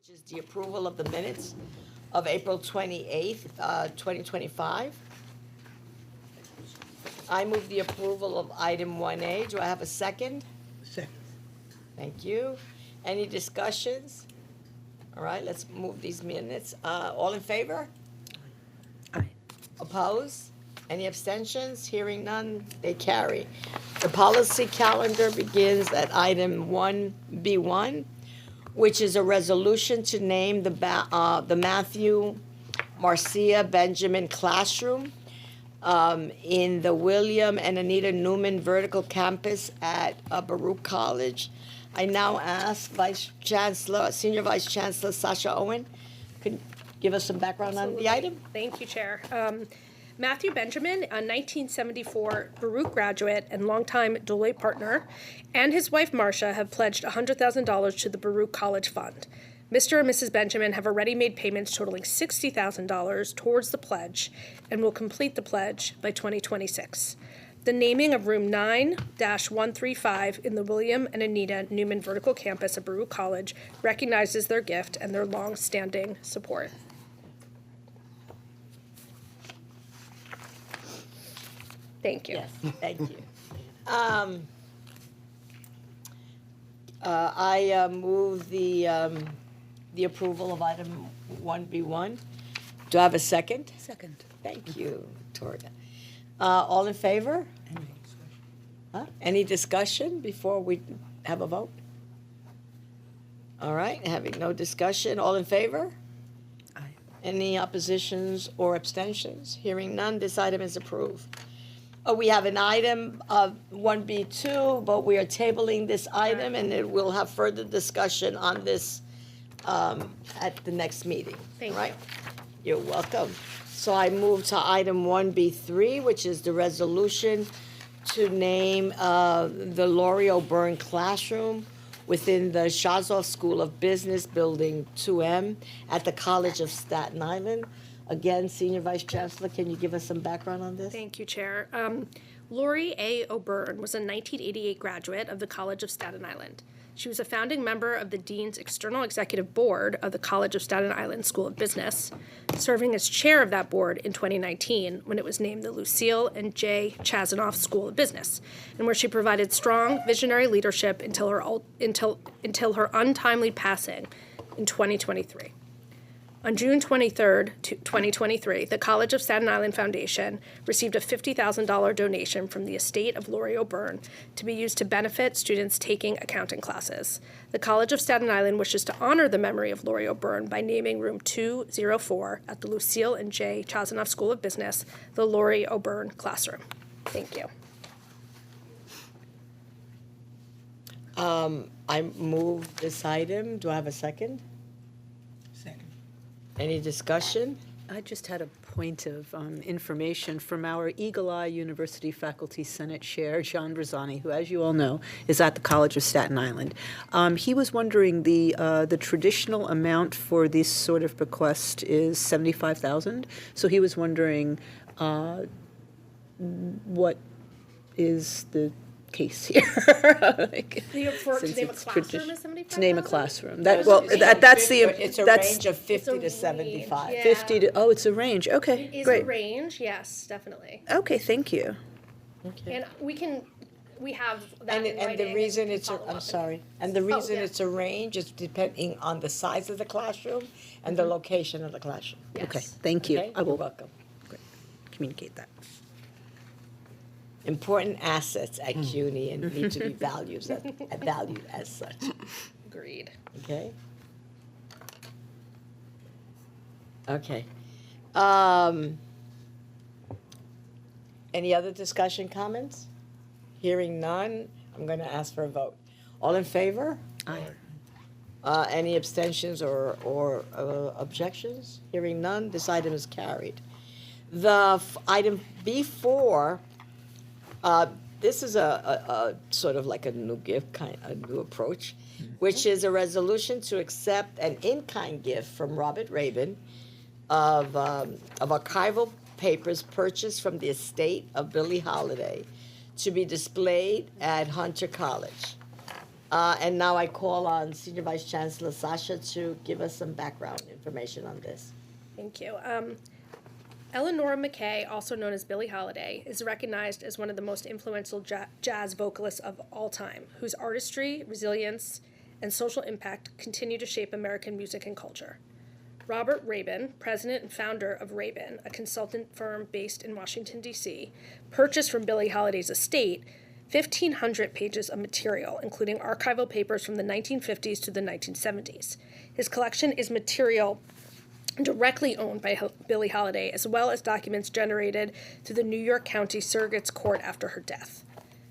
which is the approval of the minutes of April 28th, 2025. I move the approval of item 1A. Do I have a second? Second. Thank you. Any discussions? All right, let's move these minutes. All in favor? Aye. Oppose? Any abstentions? Hearing none, they carry. The policy calendar begins at item 1B1, which is a resolution to name the Matthew Marcia Benjamin Classroom in the William and Anita Newman Vertical Campus at Baruch College. I now ask Senior Vice Chancellor Sasha Owen, could give us some background on the item? Thank you, Chair. Matthew Benjamin, a 1974 Baruch graduate and longtime Deloitte partner, and his wife Marcia have pledged $100,000 to the Baruch College Fund. Mr. and Mrs. Benjamin have already made payments totaling $60,000 towards the pledge and will complete the pledge by 2026. The naming of room 9-135 in the William and Anita Newman Vertical Campus at Baruch College recognizes their gift and their long-standing support. Thank you. Yes, thank you. I move the approval of item 1B1. Do I have a second? Second. Thank you, Torga. All in favor? Huh? Any discussion before we have a vote? All right, having no discussion, all in favor? Aye. Any oppositions or abstentions? Hearing none, this item is approved. We have an item of 1B2, but we are tabling this item, and it will have further discussion on this at the next meeting. Thank you. Right? You're welcome. So I move to item 1B3, which is the resolution to name the Laurie O'Byrne Classroom within the Shazov School of Business, Building 2M at the College of Staten Island. Again, Senior Vice Chancellor, can you give us some background on this? Thank you, Chair. Laurie A. O'Byrne was a 1988 graduate of the College of Staten Island. She was a founding member of the Dean's External Executive Board of the College of Staten Island School of Business, serving as chair of that board in 2019 when it was named the Lucille and J. Chazanoff School of Business, and where she provided strong visionary leadership until her untimely passing in 2023. On June 23rd, 2023, the College of Staten Island Foundation received a $50,000 donation from the estate of Laurie O'Byrne to be used to benefit students taking accounting classes. The College of Staten Island wishes to honor the memory of Laurie O'Byrne by naming room 204 at the Lucille and J. Chazanoff School of Business the Laurie O'Byrne Classroom. Thank you. I move this item. Do I have a second? Second. Any discussion? I just had a point of information from our Eagle Eye University Faculty Senate Chair, John Brzani, who, as you all know, is at the College of Staten Island. He was wondering the traditional amount for this sort of bequest is $75,000. So he was wondering what is the case here? To name a classroom is $75,000? To name a classroom. It's a range of 50 to 75. Yeah. 50 to, oh, it's a range. Okay, It is great. a range, yes, definitely. Okay, thank you. And we have that And in the writing reason we it's, follow I'm up. sorry, and the reason yeah. it's a range is depending on the size of the classroom and the location of the classroom. Okay, Yes. thank you. Okay? I You're will welcome. communicate that. Important assets at CUNY and need to be valued as such, Agreed. okay? Okay. Any other discussion, comments? Hearing none, I'm going to ask for a vote. All in favor? Aye. Any abstentions or objections? Hearing none, this item is carried. The item B4, this is a sort of like a new gift, a new approach, which is a resolution to accept an in-kind gift from Robert Rabin of archival papers purchased from the estate of Billie Holiday to be displayed at Hunter College. And now I call on Senior Vice Chancellor Sasha to give us some background information on this. Thank you. Eleanor McKay, also known as Billie Holiday, is recognized as one of the most influential jazz vocalists of all time, whose artistry, resilience, and social impact continue to shape American music and culture. Robert Rabin, president and founder of Rabin, a consultant firm based in Washington, D.C., purchased from Billie Holiday's estate 1,500 pages of material, including archival papers from the 1950s to the 1970s. His collection is material directly owned by Billie Holiday, as well as documents generated through the New York County Surrogate's Court after her death.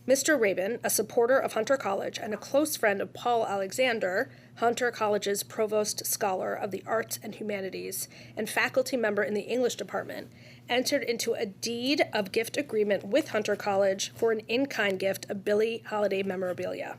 Mr. Rabin, a supporter of Hunter College and a close friend of Paul Alexander, Hunter College's provost scholar of the arts and humanities and faculty member in the English department, entered into a deed of gift agreement with Hunter College for an in-kind gift of Billie Holiday memorabilia.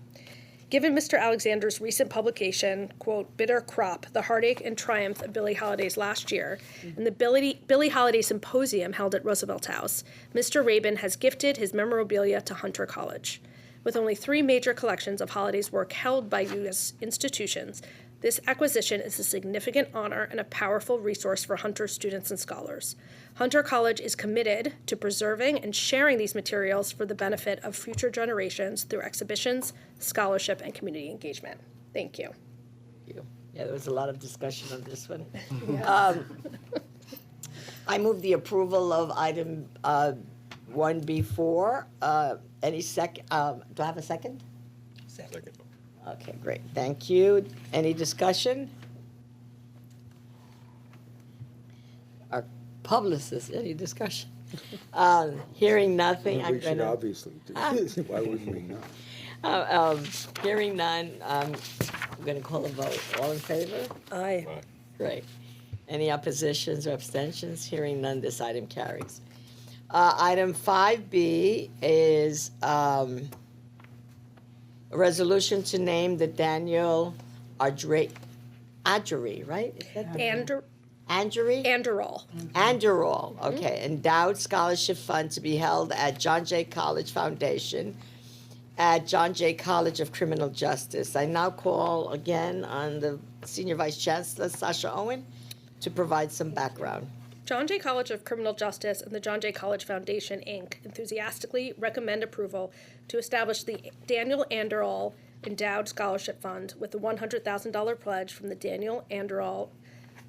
Given Mr. Alexander's recent publication, quote, Bitter Crop, The Heartache and Triumph of Billie Holiday's Last Year, and the Billie Holiday Symposium held at Roosevelt House, Mr. Rabin has gifted his memorabilia to Hunter College. With only 3 major collections of Holiday's work held by U.S. institutions, this acquisition is a significant honor and a powerful resource for Hunter students and scholars. Hunter College is committed to preserving and sharing these materials for the benefit of future generations through exhibitions, scholarship, and community engagement. Thank you. Yeah, there was a lot of discussion on this one. I move the approval of item 1B4. Any second? Do I have a second? Second. Okay, great. Thank you. Any discussion? Our publicist, any discussion? Hearing nothing, I'm We should gonna. obviously do this. Why wouldn't we not? Hearing none, I'm gonna call a vote. All in favor? Aye. Great. Any oppositions or abstentions? Hearing none, this item carries. Item 5B is a resolution to name the Daniel Adjeri, right? Is that the Andrew? Anderol. Anderol, okay, endowed scholarship fund to be held at John Jay College Foundation at John Jay College of Criminal Justice. I now call again on the Senior Vice Chancellor, Sasha Owen, to provide some background. John Jay College of Criminal Justice and the John Jay College Foundation, Inc. enthusiastically recommend approval to establish the Daniel Anderol Endowed Scholarship Fund with a $100,000 pledge from the Daniel Anderol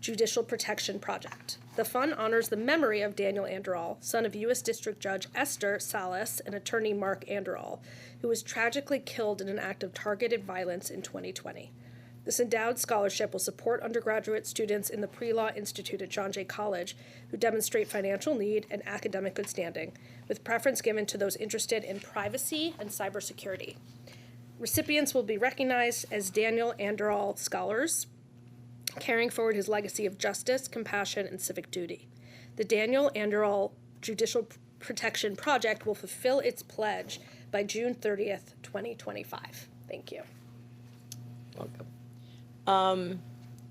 Judicial Protection Project. The fund honors the memory of Daniel Anderol, son of U.S. District Judge Esther Salas and attorney Mark Anderol, who was tragically killed in an act of targeted violence in 2020. This endowed scholarship will support undergraduate students in the Pre-Law Institute at John Jay College who demonstrate financial need and academic good standing, with preference given to those interested in privacy and cybersecurity. Recipients will be recognized as Daniel Anderol Scholars, carrying forward his legacy of justice, compassion, and civic duty. The Daniel Anderol Judicial Protection Project will fulfill its pledge by June 30th, 2025. Thank you. Welcome.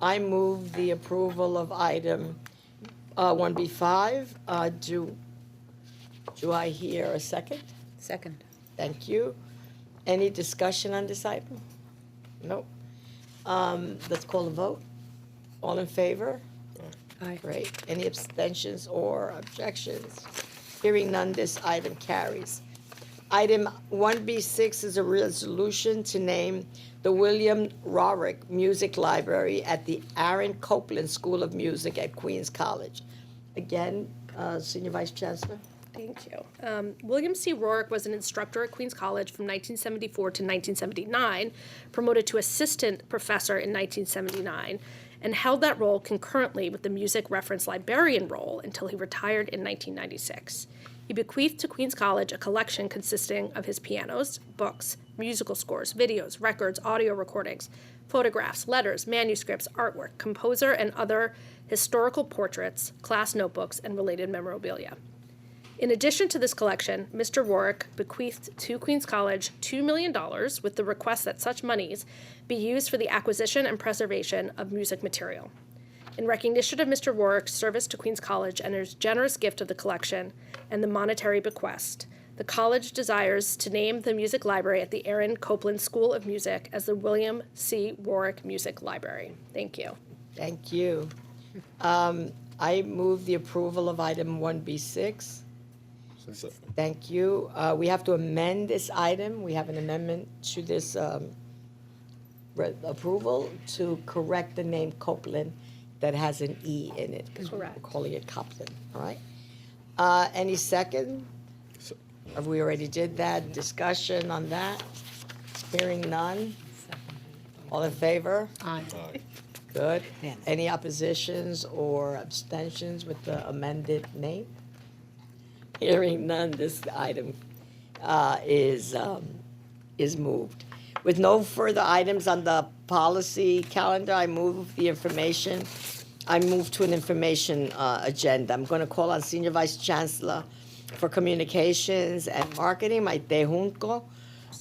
I move the approval of item 1B5. Do I hear a second? Second. Thank you. Any discussion on this item? Nope. Let's call a vote. All in favor? Aye. Great. Any abstentions or objections? Hearing none, this item carries. Item 1B6 is a resolution to name the William Rorick Music Library at the Aaron Copland School of Music at Queens College. Again, Senior Vice Chancellor. Thank you. William C. Rorick was an instructor at Queens College from 1974 to 1979, promoted to assistant professor in 1979, and held that role concurrently with the music reference librarian role until he retired in 1996. He bequeathed to Queens College a collection consisting of his pianos, books, musical scores, videos, records, audio recordings, photographs, letters, manuscripts, artwork, composer and other historical portraits, class notebooks, and related memorabilia. In addition to this collection, Mr. Rorick bequeathed to Queens College $2 million with the request that such monies be used for the acquisition and preservation of music material. In recognition of Mr. Rorick's service to Queens College and his generous gift of the collection and the monetary bequest, The college desires to name the music library at the Aaron Copland School of Music as the William C. Rourke Music Library. Thank you. Thank you. I move the approval of item 1B6. Thank you. We have to amend this item. We have an amendment to this approval to correct the name Copeland that has an E in it, because we're Correct. calling it Copland, all right? Any second? Have we already did that? Discussion on that? Hearing none? All in favor? Aye. Good. Any oppositions or abstentions with the amended name? Hearing none, this item is moved. With no further items on the policy calendar, I move to an information agenda. I'm going to call on Senior Vice Chancellor for Communications and Marketing, Maite Junco,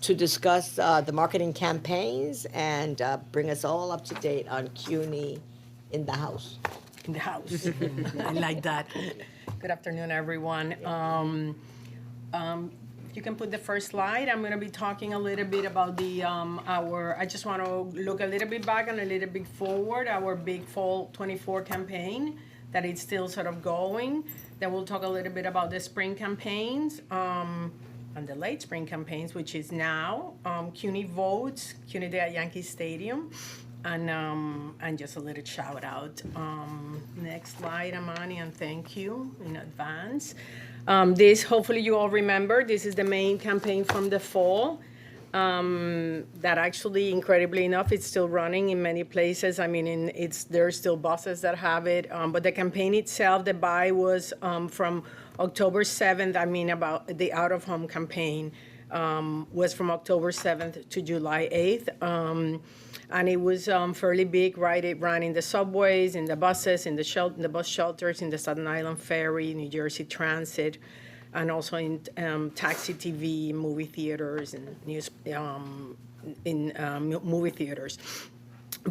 to discuss the marketing campaigns and bring us all up to date on CUNY in the house. In the house. I like that. Good afternoon, everyone. You can put the first slide. I'm going to be talking a little bit about I just want to look a little bit back and a little bit forward, our Big Fall 24 campaign, that it's still sort of going. Then we'll talk a little bit about the spring campaigns, and the late spring campaigns, which is now, CUNY Votes, CUNY Day at Yankee Stadium, and just a little shout out. Next slide, Amani, and thank you in advance. This, hopefully you all remember, this is the main campaign from the fall. That actually, incredibly enough, it's still running in many places. I mean, there are still buses that have it, but the campaign itself, the buy was from October 7th. I mean, about the out-of-home campaign was from October 7th to July 8th. And it was fairly big, right? It ran in the subways, in the buses, in the bus shelters, in the Staten Island Ferry, New Jersey Transit, and also in taxi TV, movie theaters, and movie theaters.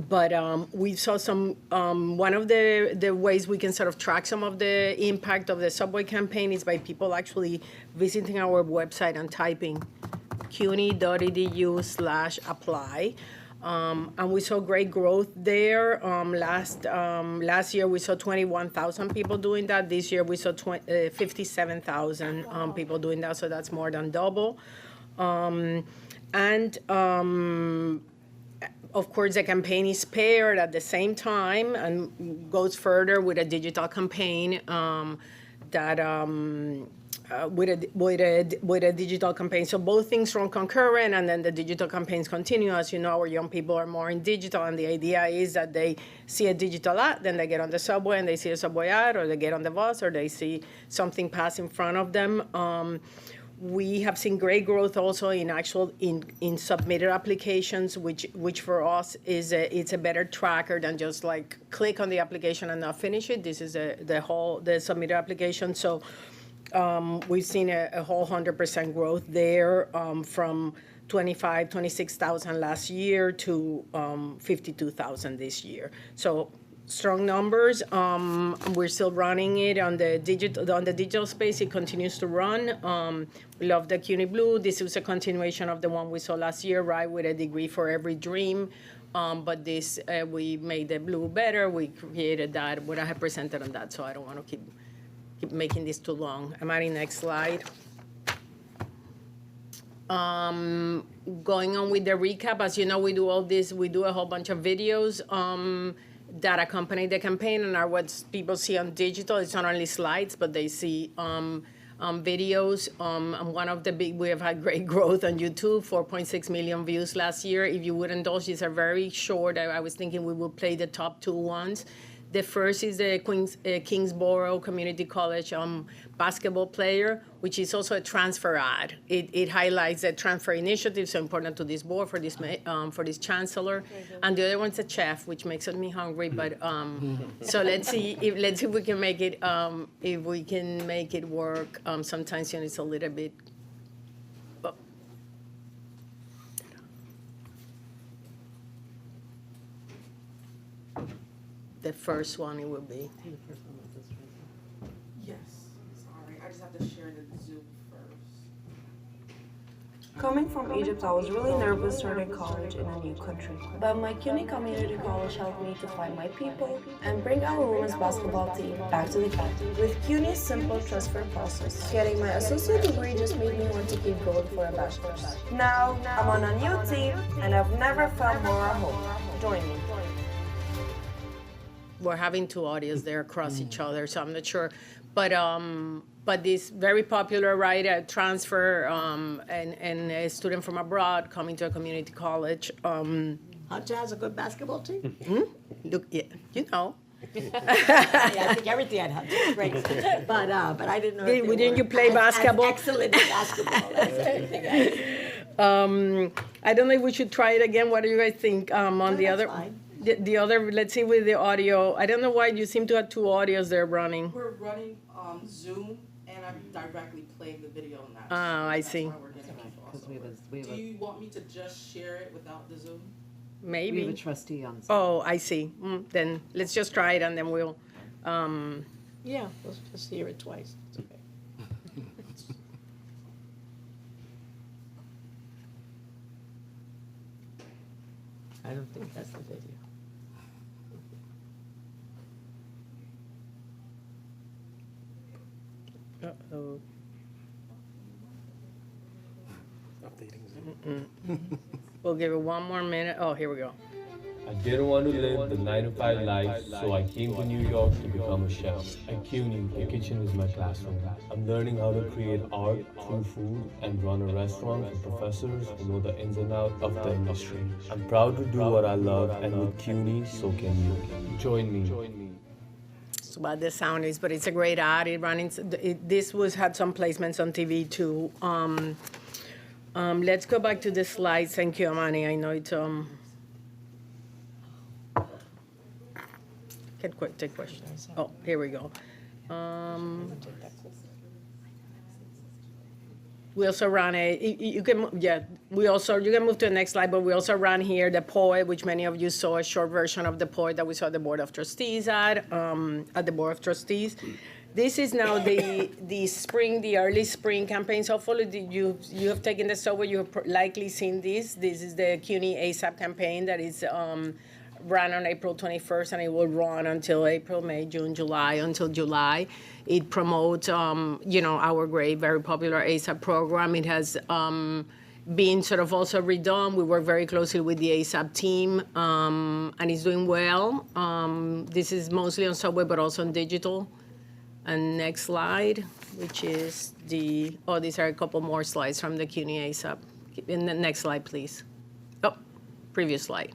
But we saw some, one of the ways we can sort of track some of the impact of the subway campaign is by people actually visiting our website and typing cuny.edu/apply. And we saw great growth there. Last year we saw 21,000 people doing that. This year we saw 57,000 people doing that, so that's more than double. Of course, the campaign is paired at the same time and goes further with a digital campaign with a digital campaign. So both things run concurrent, and then the digital campaigns continue. As you know, our young people are more in digital, and the idea is that they see a digital ad, then they get on the subway and they see a subway ad, or they get on the bus, or they see something pass in front of them. We have seen great growth also in submitted applications, which for us it's a better tracker than just like click on the application and not finish it. This is the submitted application. So we've seen a whole 100% growth there, from 26,000 last year to 52,000 this year. So strong numbers. We're still running it on the digital space. It continues to run. We love the CUNY Blue. This was a continuation of the one we saw last year, right, with a degree for every dream. But this, we made the blue better. We created that, what I have presented on that, so I don't want to keep making this too long. I'm adding next slide. Going on with the recap, as you know, we do all this. We do a whole bunch of videos that accompany the campaign and are what people see on digital. It's not only slides, but they see videos. And one of the we have had great growth on YouTube, 4.6 million views last year. If you would indulge, these are very short. I was thinking we would play the top two ones. The first is the Kingsborough Community College basketball player, which is also a transfer ad. It highlights the transfer initiative, so important to this board, for this chancellor. And the other one's a chef, which makes me hungry. But so let's see if we can make it work. Sometimes it's a little bit. The first one it will be. Yes, sorry, I just have to share the Zoom first. Coming from Egypt, I was really nervous starting college in a new country. But my CUNY Community College helped me to find my people and bring our women's basketball team back to the country. With CUNY's simple transfer process, getting my associate degree just made me want to keep going for a bachelor's. Now, I'm on a new team and I've never felt more at home. Join me. We're having two audios there across each other, so I'm not sure. But this very popular, right, transfer and a student from abroad coming to a community college. Hunter has a good basketball team? Look, yeah, you know. Yeah, I think everything at Hunter is great. But I didn't know. if they Didn't were you play as basketball? excellent at basketball as everything else. I don't know if we should try it again. What do you guys think on the that's other? fine. The other, let's see with the audio. I don't know why you seem to have two audios there running. We're running Zoom, and I'm directly playing the video on that. Ah, I That's see. why we're getting people also. Do you want me to just share it without the Zoom? Maybe. We have a trustee on. Oh, I see. Then let's just try it and then we'll. Yeah, let's just hear it twice. It's okay. I don't think that's the video. Uh-oh. We'll give it one more minute. Oh, here we go. I didn't want to live the 9-to-5 life, so I came to New York to become a chef. At CUNY, the kitchen is my classroom. I'm learning how to create art through food and run a restaurant with professors who know the ins and outs of the industry. I'm proud to do what I love, and with CUNY, so can you. Join me. That's what the sound is, but it's a great ad. This had some placements on TV too. Let's go back to the slides. Thank you, Amani. I know it's Can take questions. Oh, here we go. We also ran you can move to the next slide, but we also ran here the poet, which many of you saw a short version of the poet that we saw at the Board of Trustees at the Board of Trustees. This is now the early spring campaign. So hopefully you have taken this over, you have likely seen this. This is the CUNY ASAP campaign that is ran on April 21st, and it will run until April, May, June, July, until July. It promotes, our great, very popular ASAP program. It has been sort of also redone. We work very closely with the ASAP team, and it's doing well. This is mostly on Subway, but also on digital. And next slide, which is these are a couple more slides from the CUNY ASAP. In the next slide, please. Oh, previous slide.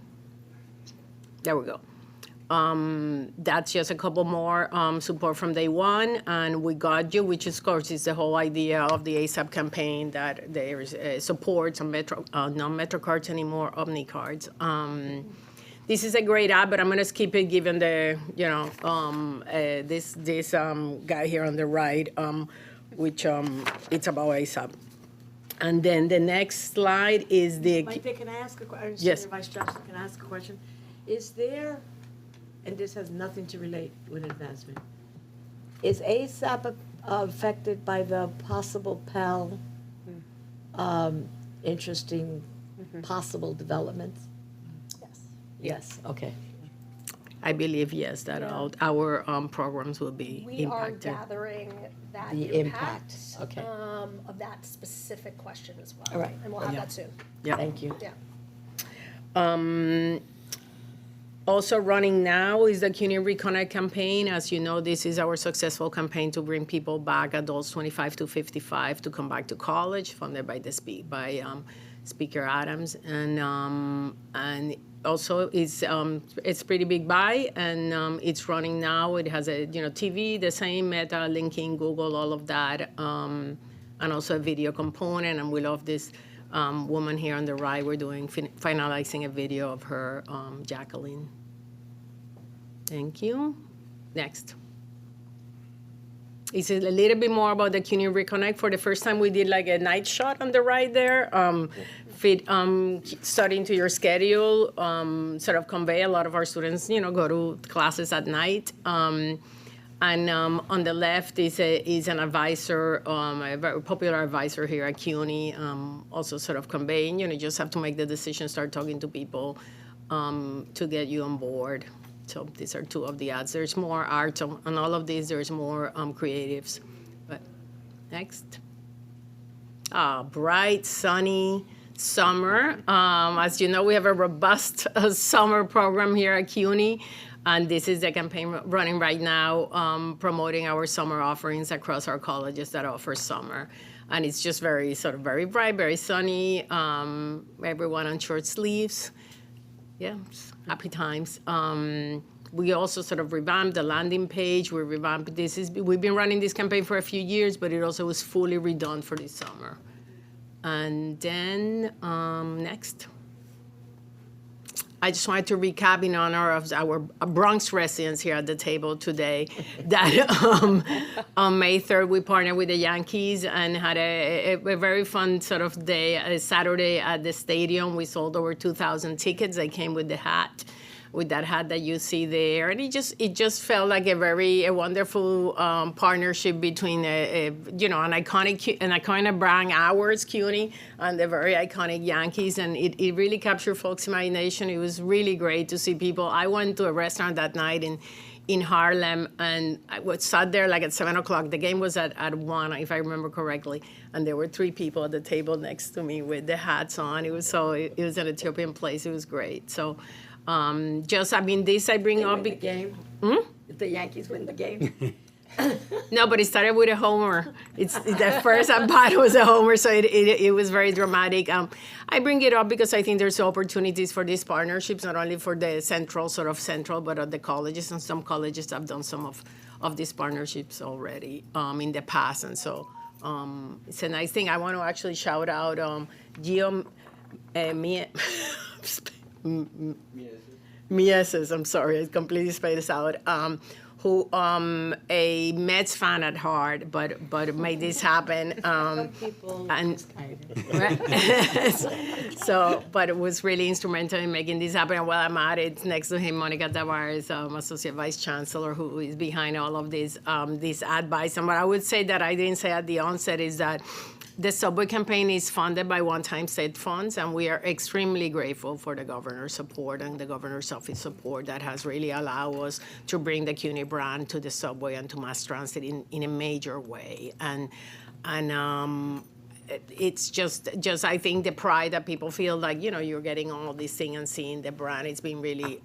There we go. That's just a couple more support from day one, and We Got You, which of course is the whole idea of the ASAP campaign, that there's support on non-Metro cards anymore, Omni cards. This is a great app, but I'm gonna skip it given the, this guy here on the right, which it's about ASAP. And then the next slide is the. Mike, can I ask a question? Yes. Vice Chancellor, can I ask a question? Is there, and this has nothing to relate with advancement, is ASAP affected by the possible Pell interesting possible developments? Yes. Yes, okay. I believe, yes, that our programs will be We are impacted. gathering that The impact impact, okay. of that specific question as well. All right. And we'll have Yeah. that soon. Yeah. Thank you. Yeah. Also running now is the CUNY Reconnect campaign. As you know, this is our successful campaign to bring people back, adults 25 to 55, to come back to college, funded by Speaker Adams, and also it's pretty big buy, and it's running now. It has a TV, the same Meta, linking Google, all of that, and also a video component. And we love this woman here on the right. We're doing finalizing a video of her, Jacqueline. Thank you. Next. It's a little bit more about the CUNY Reconnect. For the first time, we did like a night shot on the right there. Starting to your schedule, sort of convey a lot of our students, go to classes at night. And on the left is an advisor, a very popular advisor here at CUNY, also sort of conveying, you just have to make the decision, start talking to people to get you on board. So these are two of the ads. There's more art on all of these. There's more creatives. But next. Bright, sunny summer. As you know, we have a robust summer program here at CUNY. And this is the campaign running right now, promoting our summer offerings across our colleges that offer summer. And it's just very bright, very sunny, everyone on short sleeves. Yeah, happy times. We also sort of revamped the landing page. We revamped we've been running this campaign for a few years, but it also was fully redone for this summer. And then next. I just wanted to recap in honor of our Bronx residents here at the table today that on May 3rd, we partnered with the Yankees and had a very fun sort of day, a Saturday at the stadium. We sold over 2,000 tickets. They came with the hat, with that hat that you see there. And it just felt like a wonderful partnership between an iconic brand, ours, CUNY, and the very iconic Yankees. And it really captured folks' imagination. It was really great to see people. I went to a restaurant that night in Harlem, and I sat there like at 7 o'clock. The game was at 1, if I remember correctly. And there were 3 people at the table next to me with the hats on. It was an Ethiopian place. It was great. So this I bring up. The game? Did the Yankees win the game? No, but it started with a homer. The first at bat was a homer, so it was very dramatic. I bring it up because I think there's opportunities for these partnerships, not only for the central, but at the colleges, and some colleges have done some of these partnerships already in the past, and so it's a nice thing. I want to actually shout out Gio Mieses, I'm sorry, I completely spaced out. Who a Mets fan at heart, but made this happen. But it was really instrumental in making this happen. And while I'm at it, next to him, Monica Tavares, Associate Vice Chancellor, who is behind all of these ad buys. And what I would say that I didn't say at the onset is that the subway campaign is funded by one-time state funds, and we are extremely grateful for the governor's support and the governor's office support that has really allowed us to bring the CUNY brand to the subway and to mass transit in a major way. And it's just I think the pride that people feel like, you're getting all this thing and seeing the brand. It's been really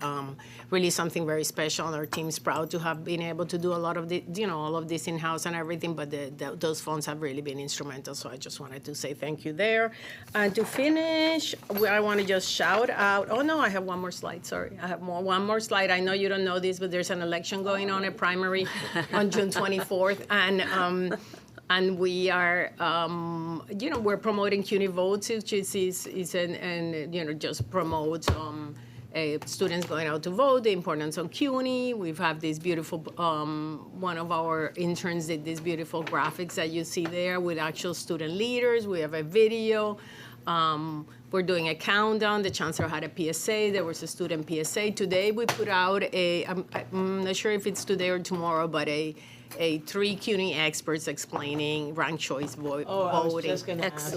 something very special. And our team's proud to have been able to do a lot of all of this in-house and everything, but those funds have really been instrumental. So I just wanted to say thank you there. And to finish, I want to just shout out, I have one more slide, sorry. I have one more slide. I know you don't know this, but there's an election going on, a primary on June 24th. And we are, we're promoting CUNY Votes, which just promotes students going out to vote, the importance of CUNY. We've had this beautiful, one of our interns did these beautiful graphics that you see there with actual student leaders. We have a video. We're doing a countdown. The chancellor had a PSA. There was a student PSA. Today we put out I'm not sure if it's today or tomorrow, but a 3 CUNY experts explaining ranked choice voting. I was just going to ask.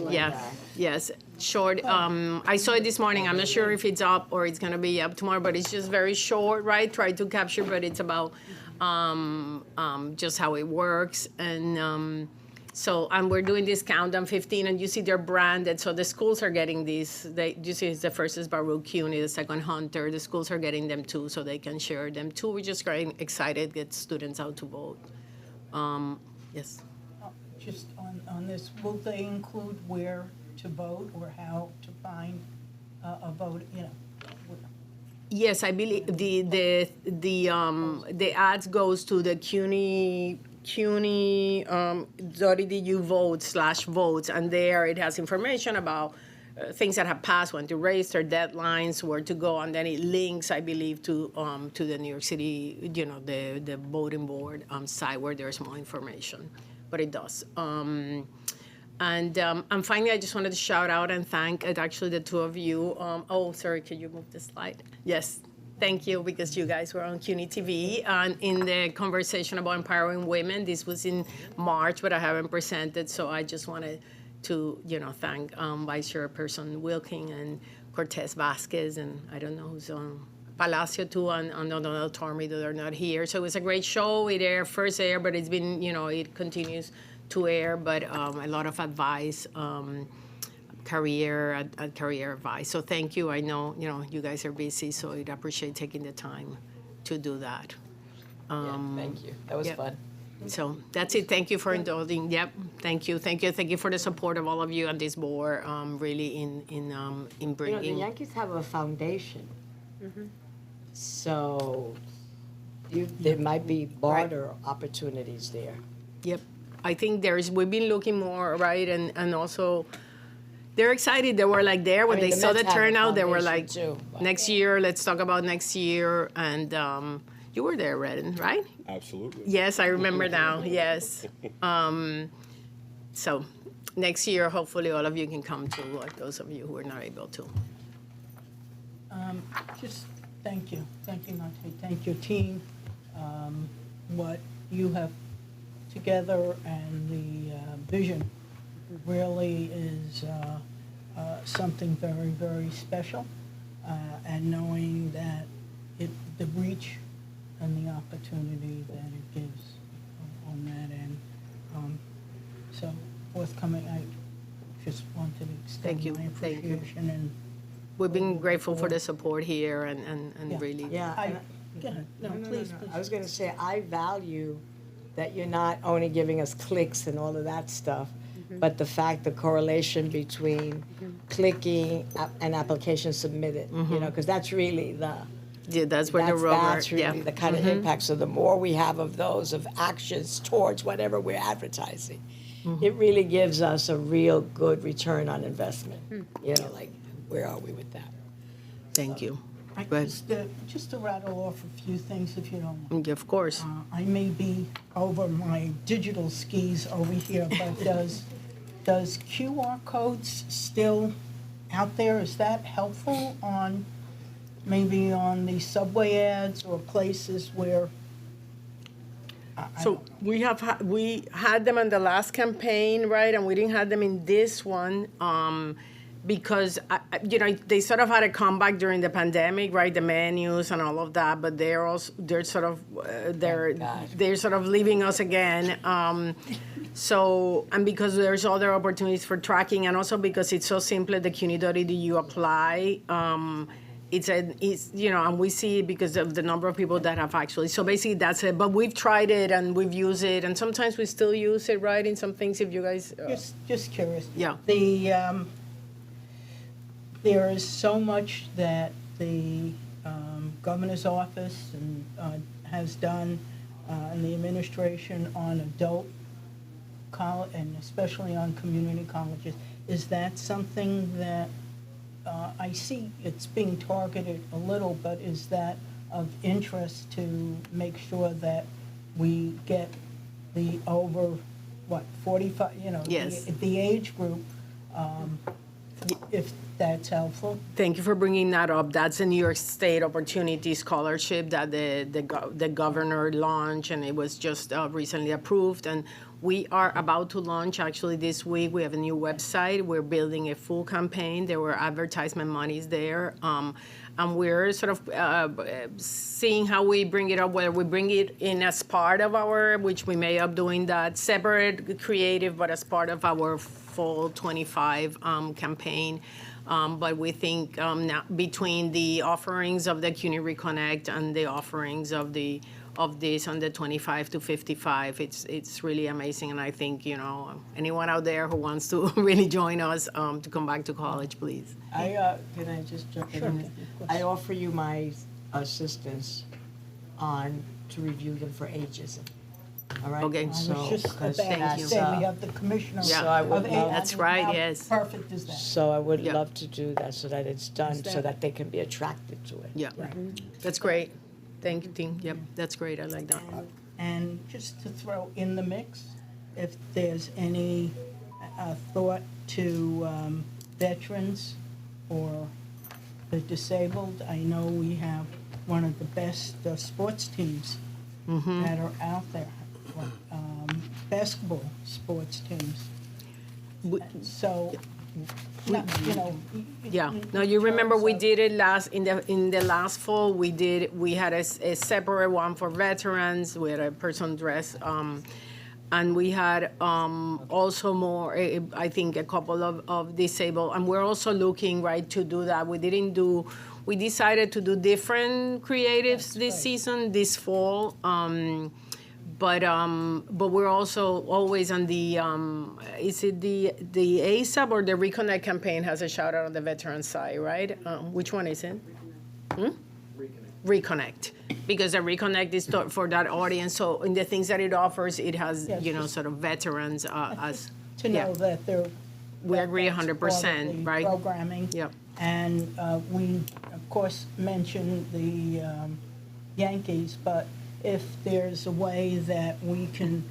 Yes. Short. I saw it this morning. I'm not sure if it's up or it's going to be up tomorrow, but it's just very short, right? Try to capture, but it's about just how it works. And and we're doing this countdown 15, and you see they're branded. So the schools are getting these. You see the first is Baruch CUNY, the second Hunter. The schools are getting them too, so they can share them too. We're just getting excited, get students out to vote. Yes. Just on this, will they include where to vote or how to find a vote? Yes, I believe the ads goes to the CUNY.edu vote/votes, and there it has information about things that have passed, when to register, deadlines, where to go, and then it links, I believe, to the New York City, the voting board site where there's more information. But it does. And finally, I just wanted to shout out and thank actually the two of you. Sorry, can you move the slide? Yes. Thank you, because you guys were on CUNY TV and in the conversation about empowering women. This was in March, but I haven't presented, so I just wanted to, thank Vice Chairperson Wilking and Cortez Vasquez, and I don't know who's on Palacio too, and Donald Tormey, that are not here. So it was a great show. It aired, first air, but it's been, it continues to air, but a lot of advice. Career advice. So thank you. I know, you guys are busy, so I'd appreciate taking the time to do that. Thank you. That was yep. fun. So that's it. Thank you for indulging. Yep. Thank you. Thank you for the support of all of you and this board, really in bringing. The Yankees have a foundation. So there might be barter opportunities there. Yep. I think we've been looking more, right? And also, they're excited. They were like there when they saw the Mets have a turnout. They were foundation like, too, next year, let's talk about next year. And you were there, Redden, right? Absolutely. Yes, I remember now. Yes. So next year, hopefully, all of you can come to, those of you who are not able to. Just thank you, Nate. Thank your team. What you have together and the vision really is something very, very special. And knowing that the reach and the opportunity that it gives on that end. So forthcoming, I just wanted to Thank extend you. my Thank you. appreciation and. We've been grateful for the support here and Yeah. really. Yeah. Go ahead. No, please, please. I was going to say, I value that you're not only giving us clicks and all of that stuff, but the fact, the correlation between clicking and application submitted, because that's really That's where the rubber. that's really the kind of impact. So the more we have of those, of actions towards whatever we're advertising, it really gives us a real good return on investment. Like, where are we with that? Thank you. Go ahead. Just to rattle off a few things, if you don't mind. Of course. I may be over my digital skis over here, but does QR codes still out there? Is that helpful maybe on the subway ads or places where? So we had them in the last campaign, right? And we didn't have them in this one. Because they sort of had a comeback during the pandemic, right? The menus and all of that, but they're sort of leaving us again. And because there's other opportunities for tracking, and also because it's so simple, the CUNY.edu apply. And we see it because of the number of people that have actually. So basically, that's it. But we've tried it and we've used it, and sometimes we still use it, right? In some things, if you guys. Just curious. Yeah. There is so much that the governor's office has done, and the administration on adult college, and especially on community colleges. Is that something that I see it's being targeted a little, but is that of interest to make sure that we get the over, 45, Yes. the age group, if that's helpful? Thank you for bringing that up. That's a New York State Opportunity Scholarship that the governor launched, and it was just recently approved. And we are about to launch, actually, this week. We have a new website. We're building a full campaign. There were advertisement monies there. And we're sort of seeing how we bring it up, whether we bring it in as part of our, which we may up doing that separate creative, but as part of our fall 25 campaign. But we think now between the offerings of the CUNY Reconnect and the offerings of this on the 25 to 55, it's really amazing. And I think, anyone out there who wants to really join us to come back to college, please. Can I just jump in? I offer you my assistance to review them for ageism. All right? Okay. I was So, just because about to that's, say, we have the commissioner Yeah. So I would of love- age. That's right, How yes. perfect is that? So I would Yeah. love to do that so that it's done, Is so that- that they can be attracted to it. Yeah, that's great. Thank you, Tim. Yep, that's great. I like that. And just to throw in the mix, if there's any thought to veterans or the disabled, I know we have one of the best sports teams that are out there, basketball sports teams. So, you know. Yeah, no, you remember we did it in the last fall, we had a separate one for veterans, we had a person dressed, and we had, also more, I think, a couple of disabled, and we're also looking, right, to do that. We decided to do different creatives this season, this fall, but we're also always on the, is it the ASAP or the Reconnect campaign has a shout out on the veteran side, right? Which one is it? Reconnect. Because the Reconnect is for that audience, so in the things that it offers, it has, Yes, you know, just- sort of veterans as, To yeah. know that they're. We agree that's part of 100%, the right? Programming. Yep. And we, of course, mentioned the Yankees, but if there's a way that we can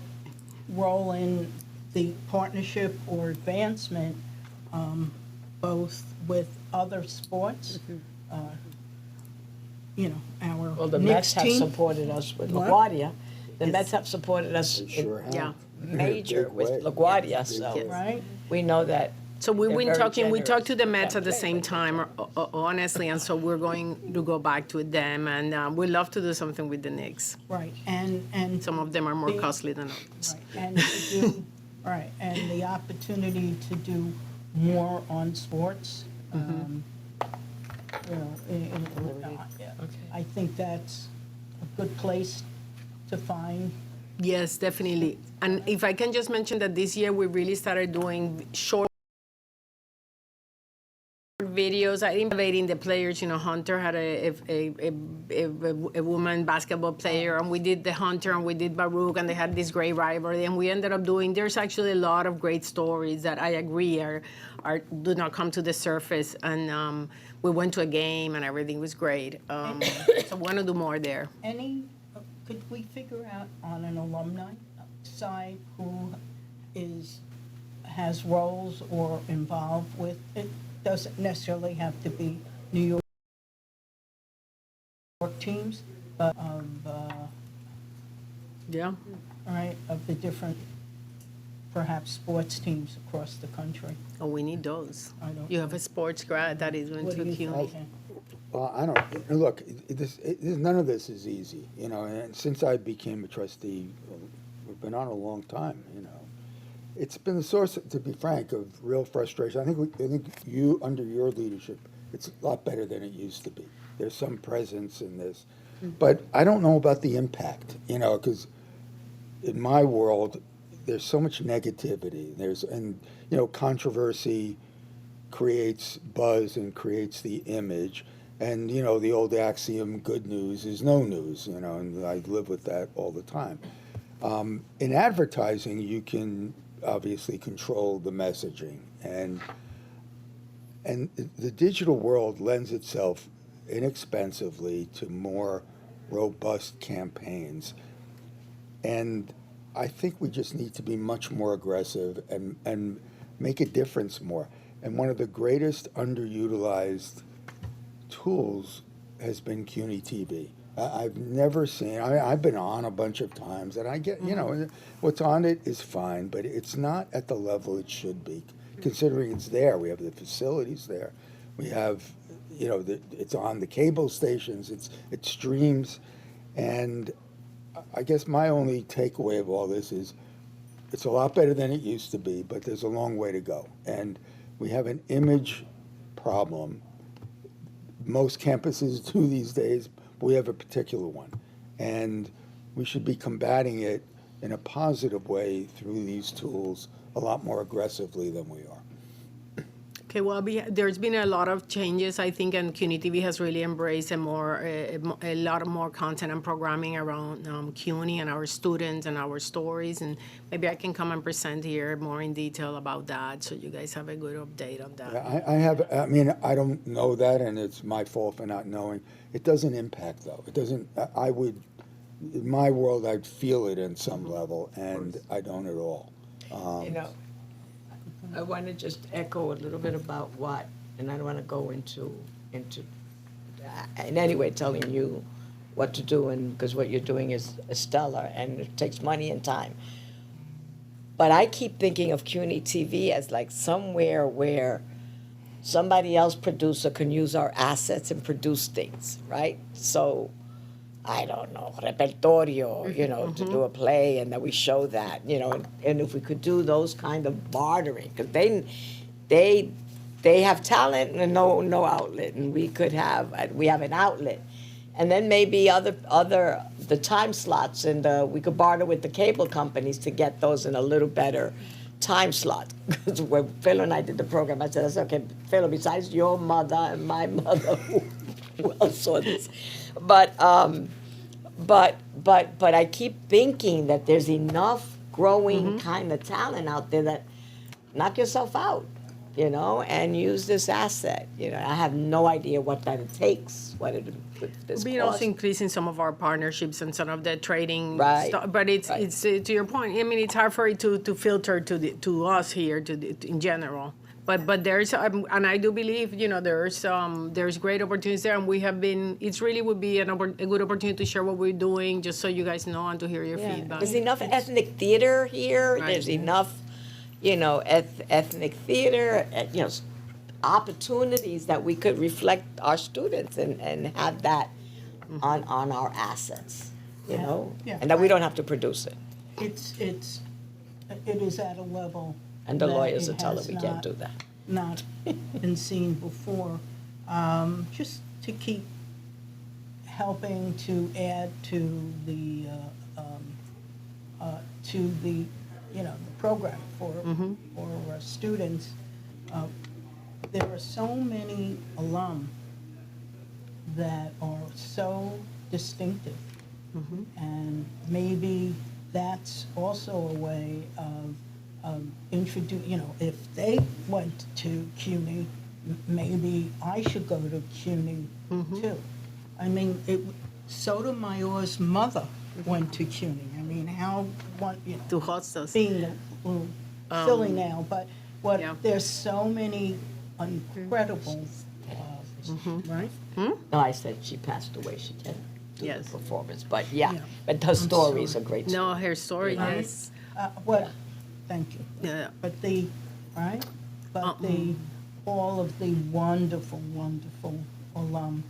roll in the partnership or advancement, both with other sports, you know, our Well, the Knicks Mets have team. supported us with What? LaGuardia. The Mets have supported us They sure in have. Yeah. major Big with way. LaGuardia, so Right? we know that. So we've They're been very talking, we talked to the generous. Mets at the same time, honestly, and so we're going to go back to them, and we'd love to do something with the Knicks. Right, and. Some of them are more the- costly than others. Right, and to do, right, and the opportunity to do more on sports. You know, I think that's a good place to find. Yes, definitely. And if I can just mention that this year we really started doing short videos, innovating the players. You know, Hunter had a woman basketball player, and we did the Hunter and we did Baruch, and they had this great rivalry. And we ended up doing. There's actually a lot of great stories that I agree are do not come to the surface. And we went to a game, and everything was great. So want to do more there. Could we figure out on an alumni side who has roles or involved with, it doesn't necessarily have to be New York teams, but of, Yeah. right, of the different, perhaps, sports teams across the country. Oh, we need those. I don't You have a sports grad that is going What do to you CUNY. think? Well, I don't, look, none of this is easy, you know, and since I became a trustee, we've been on a long time, you know. It's been a source, to be frank, of real frustration. I think you, under your leadership, it's a lot better than it used to be. There's some presence in this. But I don't know about the impact, you know, because in my world, there's so much negativity. And, you know, controversy creates buzz and creates the image. And, you know, the old axiom, good news is no news, you know, and I live with that all the time. In advertising, you can obviously control the messaging. And the digital world lends itself inexpensively to more robust campaigns. And I think we just need to be much more aggressive and make a difference more. And one of the greatest underutilized tools has been CUNY TV. I've never seen, I've been on a bunch of times, and I get, you know, what's on it is fine, but it's not at the level it should be, considering it's there. We have the facilities there. We have, you know, it's on the cable stations, it streams, and I guess my only takeaway of all this is it's a lot better than it used to be, but there's a long way to go. And we have an image problem. Most campuses do these days, but we have a particular one. And we should be combating it in a positive way through these tools a lot more aggressively than we are. Okay, well, there's been a lot of changes, I think, and CUNY TV has really embraced a lot of more content and programming around CUNY and our students and our stories, and maybe I can come and present here more in detail about that, so you guys have a good update on that. I mean, I don't know that, and it's my fault for not knowing. It doesn't impact, though. It doesn't, in my world, I'd feel it in some level, and I don't at all. You know, I want to just echo a little bit about what, and I don't want to go into in any way telling you what to do, and because what you're doing is stellar and it takes money and time. But I keep thinking of CUNY TV as like somewhere where somebody else producer can use our assets and produce things, right? So, I don't know, repertorio, you know, to do a play and that we show that, you know, and if we could do those kind of bartering, because they have talent and no outlet, and we have an outlet. And then maybe the time slots, and we could barter with the cable companies to get those in a little better time slot. Because when Phil and I did the program, I said, okay, Phil, besides your mother and my mother, who else saw this? But I keep thinking that there's enough growing kind of talent out there that knock yourself out, you know, and use this asset. You know, I have no idea what that it takes, what it this Being also increasing some of our partnerships and some of the trading Right. stuff, but it's to your point. I mean, it's hard for it to filter to us here in general. But there's and I do believe, you know, there's great opportunities there, and we have been. It really would be a good opportunity to share what we're doing, just so you guys know and to hear your feedback. There's enough ethnic theater here. Right. There's enough, you know, ethnic theater, you know, opportunities that we could reflect our students and have that on our assets, you know, Yeah. and that we don't have to produce it. It is at a level. And the that lawyers it will tell has us we can't do that. Not been seen before. Just to keep helping to add to the, you know, the program for students. There are so many alum that are so distinctive. And maybe that's also a way of introduce, you know, if they went to CUNY, maybe I should go to CUNY too. I mean, Sotomayor's mother went to CUNY. I mean, you know, To host us. being a little silly now, but Yeah. there's so many incredible, right? No, I said she passed away. She can't do Yes. the performance, but yeah, Yeah. but her stories are great. No, her story Right. is Thank you. yeah. But all of the wonderful, wonderful alum.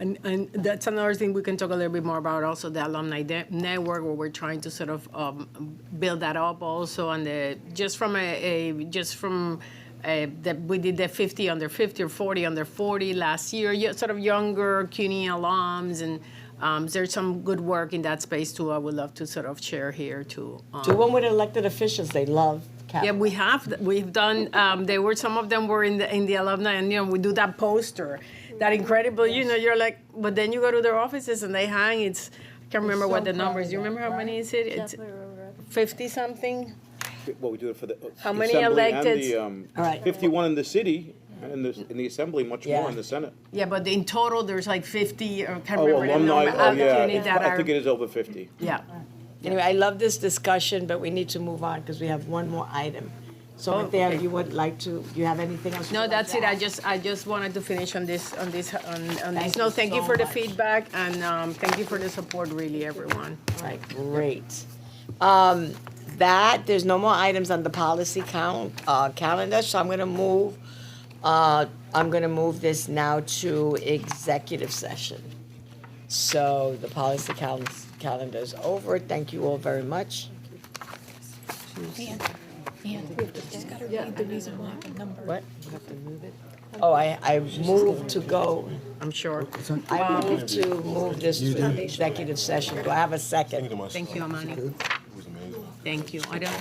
And that's another thing we can talk a little bit more about, also the alumni network, where we're trying to sort of build that up also, and that we did the 50 under 50 or 40 under 40 last year, sort of younger CUNY alums, and there's some good work in that space too. I would love to sort of share here too. Do one with elected officials. They love Yeah, we've done. Some of them were in the alumni, and you know we do that poster, that incredible. You know, you're like, but then you go to their offices and they hang. I can't remember what the number is. You remember how many is it? It's 50 something. Well, we do it for the How many assembly electeds? and All right. 51 in the city, and in the assembly, much Yeah. more in the Senate. Yeah, but in total there's like 50. Or can't Oh, remember the alumni, number. oh, Out of CUNY that I are- think it is over 50. Yeah. Anyway, I love this discussion, but we need to move on because we have one more item. So Oh, Mathea, okay. you would like to, do you have anything else? No, you'd like that's to it. add? I just wanted to finish on this. Thank No, you thank you so for the much. feedback, and thank you for the support, really, everyone. All right, great. There's no more items on the policy calendar, so I'm gonna move this now to executive session. So the policy calendar is over. Thank you all very much. What? Oh, I moved to go. I'm sure. I moved to move this to the executive session. Do I have a second? Thank you, Amani. Thank you. I don't.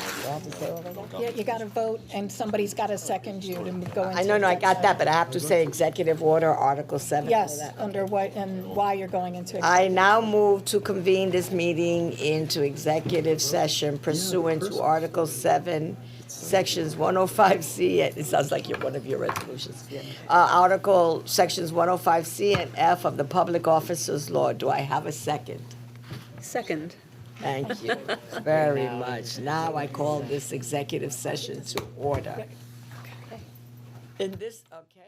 Yeah, you got to vote, and somebody's got to second you to go into. I know, I got that, but I have to say executive order, Article 7. for Yes, that. under what, and why you're going into. I now move to convene this meeting into executive session pursuant to Article 7, Sections 105C, it sounds like one of your resolutions. Sections 105C and F of the Public Officers Law. Do I have a second? Second. Thank you very much. Now I call this executive session to order. In this, okay.